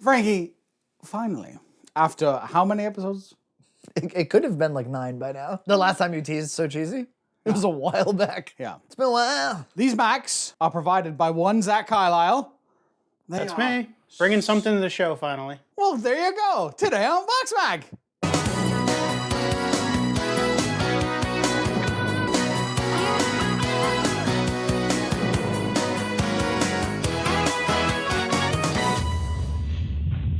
Frankie, finally, after how many episodes? It could have been like 9 by now. The last time you teased So Cheesy? It was a while back. Yeah. It's been a while. These Macs are provided by one Zach Carlisle. That's me. Bringing something to the show, finally. Well, there you go. Today on BoxMac.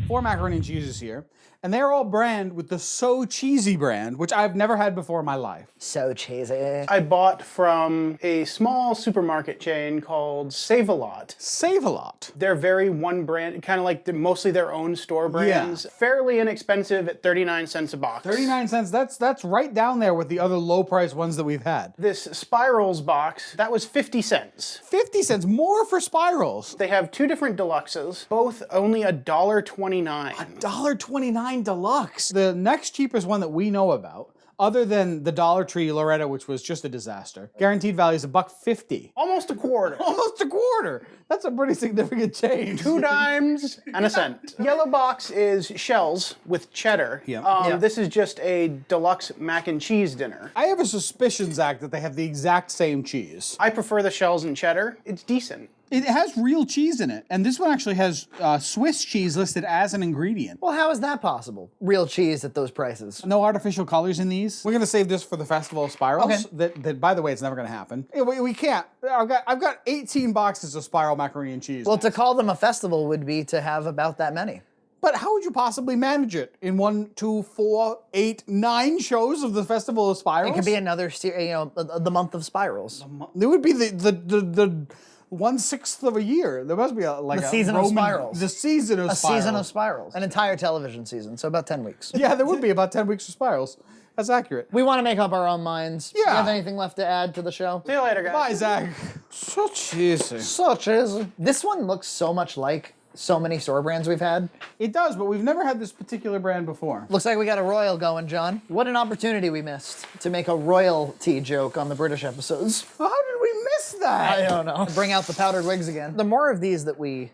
Four macaroni and cheeses here, and they're all brand with the So Cheesy brand, which I've never had before in my life. So cheesy. I bought from a small supermarket chain called Save-A-Lot. Save-A-Lot. They're very one brand, kind of like mostly their own store brands. Yeah. Fairly inexpensive at 39 cents a box. 39 cents, that's right down there with the other low price ones that we've had. This Spirals box, that was 50 cents. 50 cents, more for Spirals. They have 2 different deluxes, both only $1.29. $1.29 deluxe. The next cheapest one that we know about, other than the Dollar Tree Loretta, which was just a disaster, guaranteed value is $1.50. Almost a quarter. Almost a quarter. That's a pretty significant change. 2 dimes and a cent. Yellow box is shells with cheddar. Yeah. This is just a deluxe mac and cheese dinner. I have a suspicion, Zach, that they have the exact same cheese. I prefer the shells and cheddar. It's decent. It has real cheese in it, and this one actually has Swiss cheese listed as an ingredient. Well, how is that possible? Real cheese at those prices. No artificial colors in these. We're gonna save this for the Festival of Spirals. Okay. That by the way, it's never gonna happen. We can't. I've got 18 boxes of Spiral macaroni and cheese. Well, to call them a festival would be to have about that many. But how would you possibly manage it in 1, 2, 4, 8, 9 shows of the Festival of Spirals? It could be another, the month of spirals. It would be the 1/6 of a year. There must be like The a season of Roman, spirals. The season of A spirals. season of spirals. An entire television season, so about 10 weeks. Yeah, there would be about 10 weeks of spirals. That's accurate. We want to make up our own minds. Yeah. Do you have anything left to add to the show? See you later, guys. Bye, Zach. So cheesy. So cheesy. This one looks so much like so many store brands we've had. It does, but we've never had this particular brand before. Looks like we got a royal going, John. What an opportunity we missed to make a royalty joke on the British episodes. How did we miss that? I don't know. Bring out the powdered wigs again. The more of these that we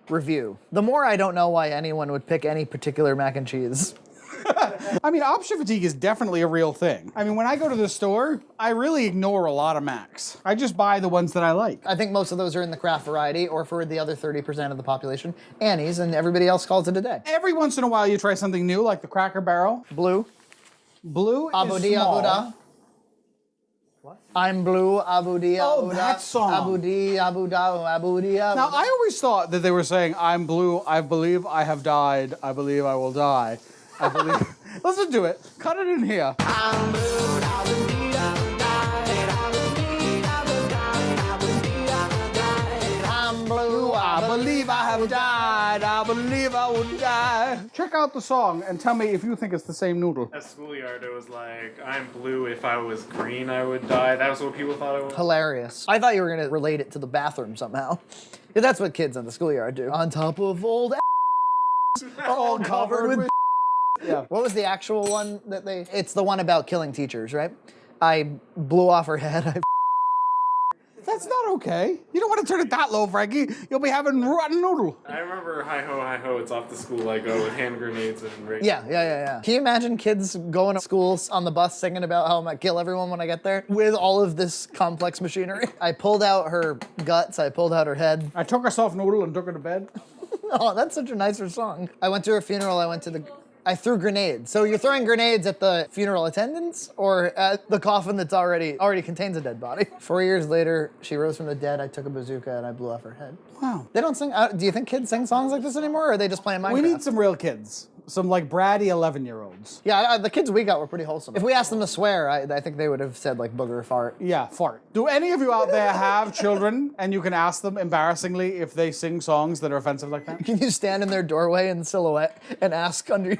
review, the more I don't know why anyone would pick any particular mac and cheese. I mean, option fatigue is definitely a real thing. I mean, when I go to the store, I really ignore a lot of Macs. I just buy the ones that I like. I think most of those are in the Kraft variety, or for the other 30% of the population, Annie's, and everybody else calls it a day. Every once in a while, you try something new, like the Cracker Barrel. Blue. Blue Abu is Di small. Abu Da. What? I'm blue, Abu Di Abu Da. that song. Abu Di Abu Da, Abu Di Abu Now, Da. I always thought that they were saying, I'm blue, I believe I have died, I believe I will die. I believe... Listen to it. Cut it in here. I'm blue, I believe I will die. I'm blue, I believe I have died, I believe I will die. Check out the song and tell me if you think it's the same noodle. At schoolyard, it was like, I'm blue, if I was green, I would die. That was what people thought it was. Hilarious. I thought you were going to relate it to the bathroom somehow. 'Cause that's what kids on the schoolyard do. On top of old all covered with Yeah. What was the actual one that they... It's the one about killing teachers, right? I blew off her head. That's not okay. You don't want to turn it that low, Frankie. You'll be having rotten noodle. I remember hi ho, it's off to school I go with hand grenades and rape. Yeah. Can you imagine kids going to school on the bus singing about how I'm gonna kill everyone when I get there? With all of this complex machinery. I pulled out her guts, I pulled out her head. I took a soft noodle and took her to bed. Oh, that's such a nicer song. I went to her funeral, I threw grenades. So you're throwing grenades at the funeral attendants or at the coffin that's already contains a dead body? 4 years later, she rose from the dead. I took a bazooka and I blew off her head. Wow. They don't sing. Do you think kids sing songs like this anymore, or are they just playing Minecraft? We need some real kids. Some like bratty 11-year-olds. Yeah, the kids we got were pretty wholesome. If we asked them to swear, I think they would have said like booger, fart. Yeah, fart. Do any of you out there have children and you can ask them embarrassingly if they sing songs that are offensive like that? Can you stand in their doorway in silhouette and ask under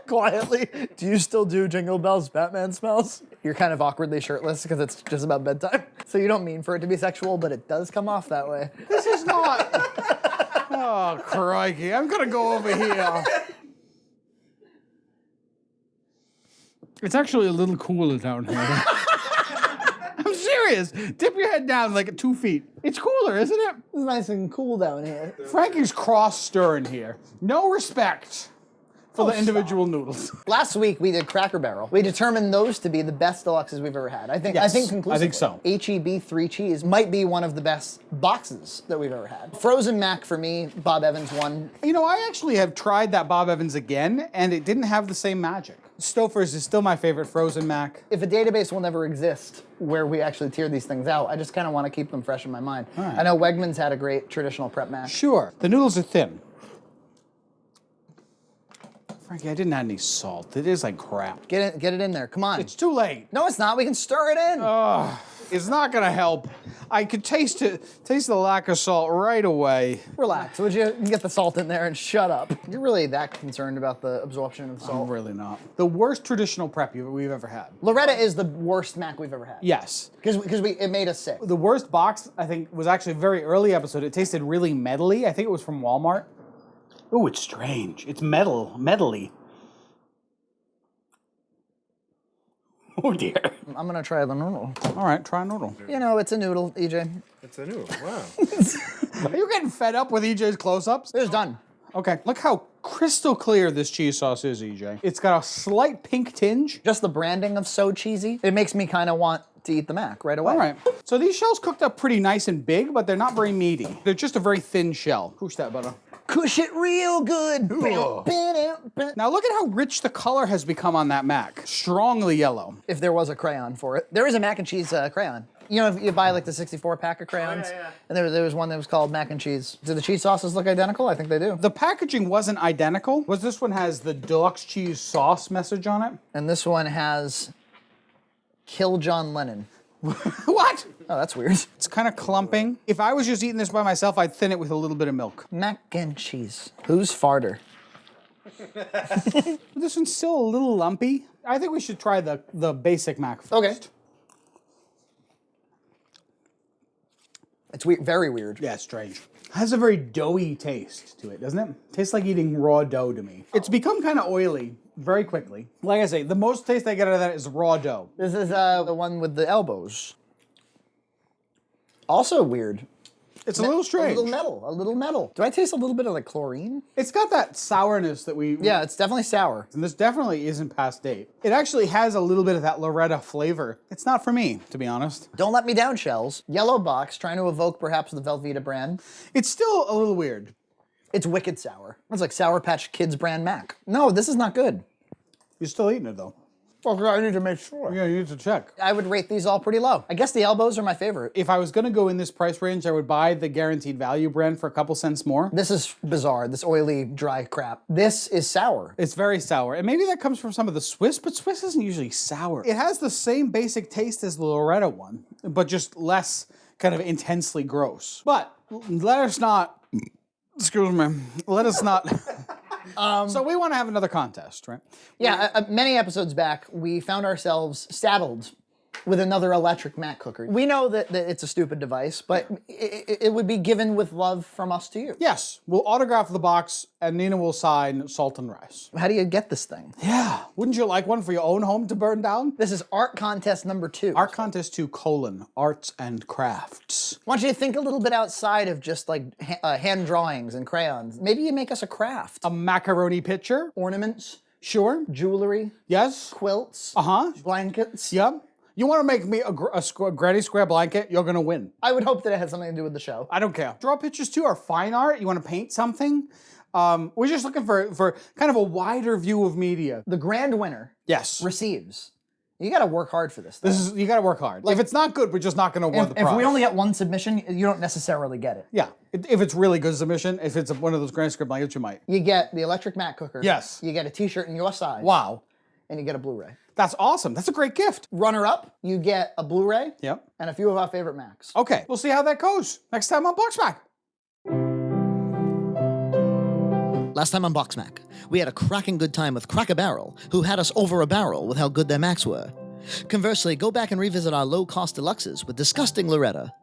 quietly, do you still do Jingle Bells, Batman Smells? You're kind of awkwardly shirtless because it's just about bedtime. So you don't mean for it to be sexual, but it does come off that way. This is not... Oh, crikey. I'm gonna go over here. It's actually a little cooler down here. I'm serious. Dip your head down like 2 feet. It's cooler, isn't it? It's nice and cool down here. Frankie's cross stirring here. No respect for the individual noodles. Last week we did Cracker Barrel. We determined those to be the best deluxes we've ever had. I think conclusively. I think so. HEB 3 cheese might be one of the best boxes that we've ever had. Frozen Mac for me, Bob Evans one. You know, I actually have tried that Bob Evans again, and it didn't have the same magic. Stouffer's is still my favorite frozen Mac. If a database will never exist where we actually tier these things out, I just kind of want to keep them fresh in my mind. All right. I know Wegmans had a great traditional prep Mac. Sure. The noodles are thin. Frankie, I didn't add any salt. It is like crap. Get it in there. Come on. It's too late. No, it's not. We can stir it in. It's not gonna help. I could taste the lack of salt right away. Relax. Would you get the salt in there and shut up? You're really that concerned about the absorption of salt? I'm really not. The worst traditional prep we've ever had. Loretta is the worst Mac we've ever had. Yes. Because it made us sick. The worst box, I think, was actually a very early episode. It tasted really metally. I think it was from Walmart. Ooh, it's strange. It's metally. Oh dear. I'm gonna try the noodle. All right, try a noodle. You know, it's a noodle, EJ. It's a noodle. Wow. Are you getting fed up with EJ's close-ups? It's done. Okay, look how crystal clear this cheese sauce is, EJ. It's got a slight pink tinge. Just the branding of so cheesy. It makes me kind of want to eat the Mac right away. All right. So these shells cooked up pretty nice and big, but they're not very meaty. They're just a very thin shell. Push that butter. Cush it real good. Now look at how rich the color has become on that Mac. Strongly yellow. If there was a crayon for it. There is a mac and cheese crayon. You know, if you buy like the 64 pack of crayons, and there was one that was called mac and cheese. Do the cheese sauces look identical? I think they do. The packaging wasn't identical. This one has the deluxe cheese sauce message on it. And this one has Kill John Lennon. What? Oh, that's weird. It's kind of clumping. If I was just eating this by myself, I'd thin it with a little bit of milk. Mac and cheese. Who's farter? This one's still a little lumpy. I think we should try the basic Mac first. Okay. It's weird, very weird. Yeah, it's strange. Has a very doughy taste to it, doesn't it? Tastes like eating raw dough to me. It's become kind of oily very quickly. Like I say, the most taste I get out of that is raw dough. This is the one with the elbows. Also weird. It's a little strange. A little metal. Do I taste a little bit of like chlorine? It's got that sourness that we... Yeah, it's definitely sour. And this definitely isn't past date. It actually has a little bit of that Loretta flavor. It's not for me, to be honest. Don't let me down, Shells. Yellow box, trying to evoke perhaps the Velveeta brand. It's still a little weird. It's wicked sour. It's like Sour Patch Kids brand Mac. No, this is not good. You're still eating it, though. Well, I need to make sure. Yeah, you need to check. I would rate these all pretty low. I guess the elbows are my favorite. If I was going to go in this price range, I would buy the Guaranteed Value brand for a couple cents more. This is bizarre, this oily, dry crap. This is sour. It's very sour. And maybe that comes from some of the Swiss, but Swiss isn't usually sour. It has the same basic taste as the Loretta one, but just less kind of intensely gross. But let us not, excuse me, let us not... So we want to have another contest, right? Yeah, many episodes back, we found ourselves saddled with another electric Mac cooker. We know that it's a stupid device, but it would be given with love from us to you. Yes, we'll autograph the box and Nina will sign Salt and Rice. How do you get this thing? Yeah, wouldn't you like one for your own home to burn down? This is Art Contest number 2. Art Contest 2, Arts and Crafts. I want you to think a little bit outside of just like hand drawings and crayons. Maybe you make us a craft. A macaroni pitcher? Ornaments, Sure. jewelry, Yes. quilts, Uh-huh. blankets. Yep. You want to make me a granny square blanket, you're going to win. I would hope that it had something to do with the show. I don't care. Draw pictures too are fine art. You want to paint something? We're just looking for kind of a wider view of media. The grand winner Yes. receives. You got to work hard for this thing. You got to work hard. If it's not good, we're just not going to award the prize. If we only get one submission, you don't necessarily get it. Yeah. If it's really good submission, if it's one of those granny square blankets, you might. You get the electric Mac cooker. Yes. You get a t-shirt in your size. Wow. And you get a Blu-ray. That's awesome. That's a great gift. Runner up, you get a Blu-ray. Yep. And a few of our favorite Macs. Okay. We'll see how that goes next time on BoxMac. Last time on BoxMac, we had a cracking good time with Cracker Barrel, who had us over a barrel with how good their Macs were. Conversely, go back and revisit our low-cost deluxes with disgusting Loretta.